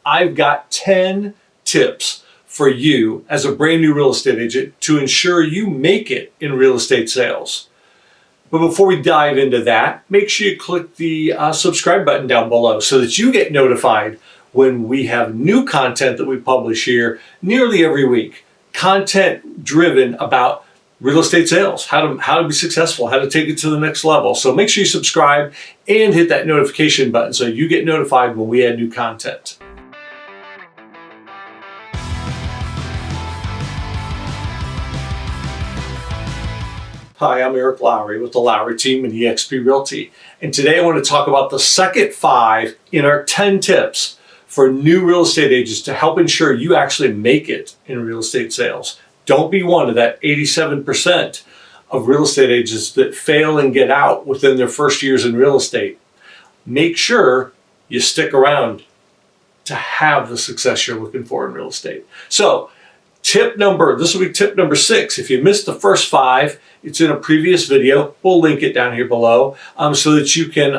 I've got 10 tips for you as a brand new real estate agent to ensure you make it in real estate sales. But before we dive into that, make sure you click the subscribe button down below so that you get notified when we have new content that we publish here nearly every week. Content driven about real estate sales, how to be successful, how to take it to the next level. So make sure you subscribe and hit that notification button so you get notified when we add new content. Hi, I'm Eric Lowry with the Lowry team and eXp Realty. And today I want to talk about the second 5 in our 10 tips for new real estate agents to help ensure you actually make it in real estate sales. Don't be one of that 87% of real estate agents that fail and get out within their first years in real estate. Make sure you stick around to have the success you're looking for in real estate. So, this will be tip number 6. If you missed the first 5, it's in a previous video. We'll link it down here below so that you can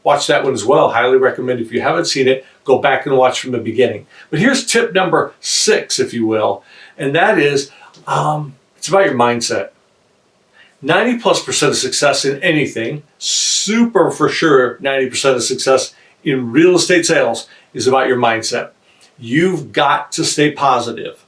watch that one as well. Highly recommend, if you haven't seen it, go back and watch from the beginning. But here's tip number 6, if you will, and that is it's about your mindset. 90+% of success in anything, super for sure 90% of success in real estate sales is about your mindset. You've got to stay positive.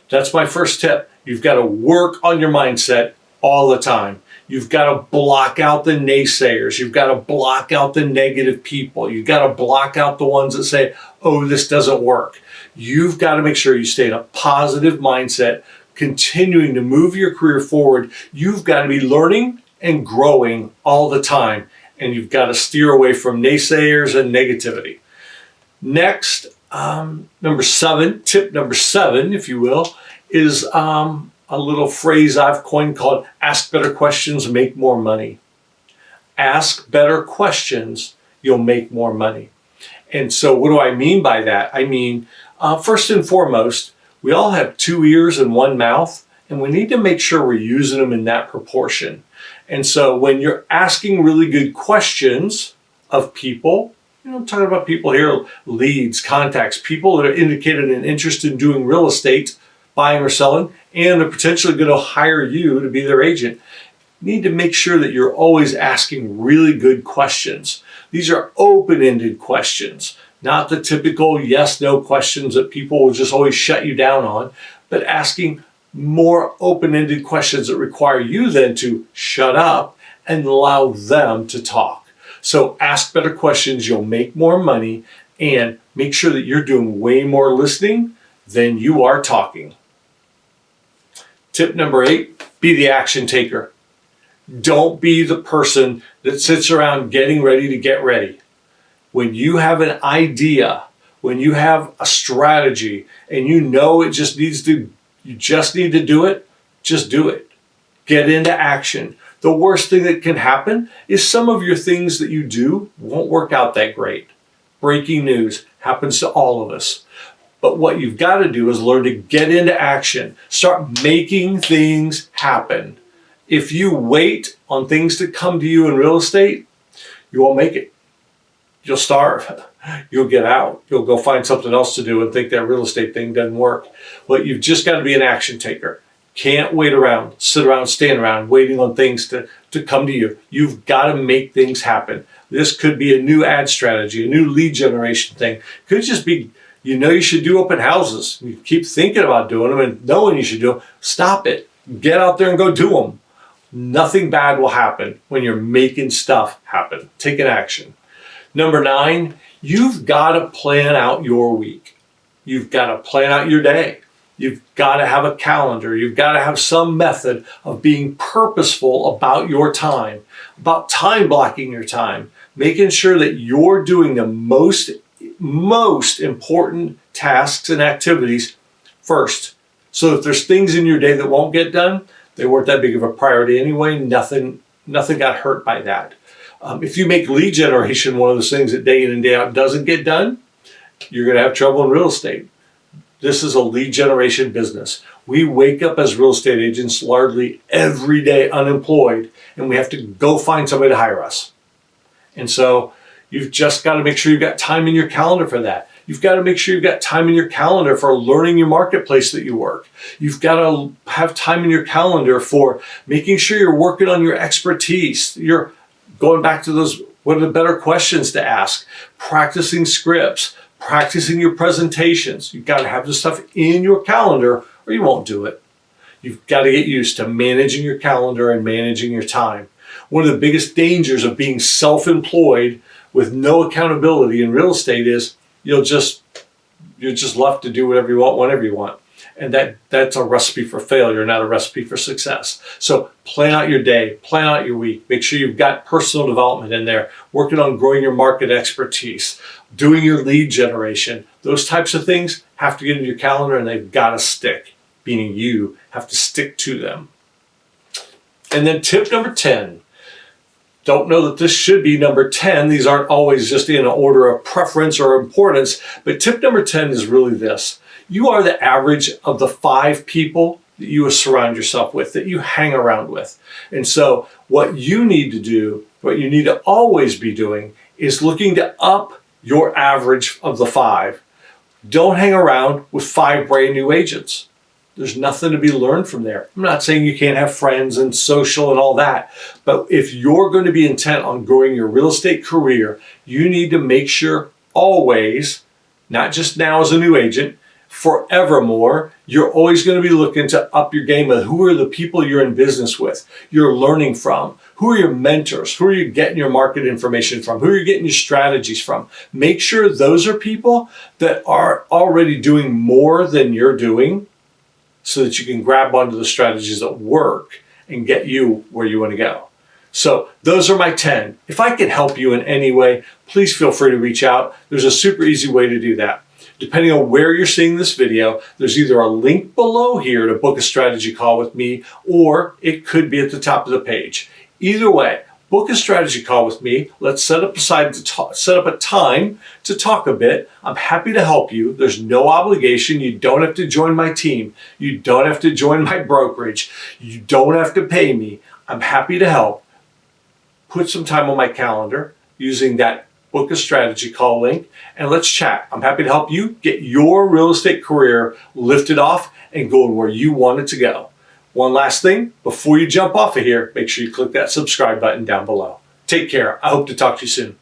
That's my first tip. You've got to work on your mindset all the time. You've got to block out the naysayers. You've got to block out the negative people. You've got to block out the ones that say, oh, this doesn't work. You've got to make sure you stay in a positive mindset, continuing to move your career forward. You've got to be learning and growing all the time, and you've got to steer away from naysayers and negativity. Next, tip number 7, if you will, is a little phrase I've coined called ask better questions, make more money. Ask better questions, you'll make more money. And so what do I mean by that? I mean, first and foremost, we all have 2 ears and 1 mouth, and we need to make sure we're using them in that proportion. And so when you're asking really good questions of people, I'm talking about people here, leads, contacts, people that are indicated an interest in doing real estate, buying or selling, and they're potentially going to hire you to be their agent. You need to make sure that you're always asking really good questions. These are open-ended questions, not the typical yes-no questions that people will just always shut you down on, but asking more open-ended questions that require you then to shut up and allow them to talk. So ask better questions, you'll make more money, and make sure that you're doing way more listening than you are talking. Tip number 8, be the action taker. Don't be the person that sits around getting ready to get ready. When you have an idea, when you have a strategy, and you know you just need to do it, just do it. Get into action. The worst thing that can happen is some of your things that you do won't work out that great. Breaking news happens to all of us. But what you've got to do is learn to get into action. Start making things happen. If you wait on things to come to you in real estate, you won't make it. You'll starve. You'll get out. You'll go find something else to do and think that real estate thing doesn't work. But you've just got to be an action taker. Can't wait around, sit around, stand around, waiting on things to come to you. You've got to make things happen. This could be a new ad strategy, a new lead generation thing. Could just be, you should do open houses. You keep thinking about doing them and knowing you should do them. Stop it. Get out there and go do them. Nothing bad will happen when you're making stuff happen. Take an action. Number 9, you've got to plan out your week. You've got to plan out your day. You've got to have a calendar. You've got to have some method of being purposeful about your time, about time blocking your time, making sure that you're doing the most important tasks and activities first. So if there's things in your day that won't get done, they weren't that big of a priority anyway. Nothing got hurt by that. If you make lead generation one of those things that day in and day out doesn't get done, you're going to have trouble in real estate. This is a lead generation business. We wake up as real estate agents largely every day unemployed, and we have to go find somebody to hire us. And so you've just got to make sure you've got time in your calendar for that. You've got to make sure you've got time in your calendar for learning your marketplace that you work. You've got to have time in your calendar for making sure you're working on your expertise. You're going back to those, what are the better questions to ask? Practicing scripts, practicing your presentations. You've got to have this stuff in your calendar or you won't do it. You've got to get used to managing your calendar and managing your time. One of the biggest dangers of being self-employed with no accountability in real estate is you're just left to do whatever you want, whenever you want. And that's a recipe for failure, not a recipe for success. So plan out your day, plan out your week. Make sure you've got personal development in there, working on growing your market expertise, doing your lead generation. Those types of things have to get into your calendar and they've got to stick, meaning you have to stick to them. And then tip number 10. Don't know that this should be number 10. These aren't always just in an order of preference or importance, but tip number 10 is really this. You are the average of the 5 people that you surround yourself with, that you hang around with. And so what you need to do, what you need to always be doing is looking to up your average of the 5. Don't hang around with 5 brand new agents. There's nothing to be learned from there. I'm not saying you can't have friends and social and all that, but if you're going to be intent on growing your real estate career, you need to make sure always, not just now as a new agent, forevermore, you're always going to be looking to up your game of who are the people you're in business with, you're learning from, who are your mentors, who are you getting your market information from, who are you getting your strategies from. Make sure those are people that are already doing more than you're doing, so that you can grab onto the strategies that work and get you where you want to go. So those are my 10. If I can help you in any way, please feel free to reach out. There's a super easy way to do that. Depending on where you're seeing this video, there's either a link below here to book a strategy call with me, or it could be at the top of the page. Either way, book a strategy call with me. Let's set up a time to talk a bit. I'm happy to help you. There's no obligation. You don't have to join my team. You don't have to join my brokerage. You don't have to pay me. I'm happy to help. Put some time on my calendar using that book a strategy call link and let's chat. I'm happy to help you get your real estate career lifted off and going where you want it to go. One last thing, before you jump off of here, make sure you click that subscribe button down below. Take care. I hope to talk to you soon.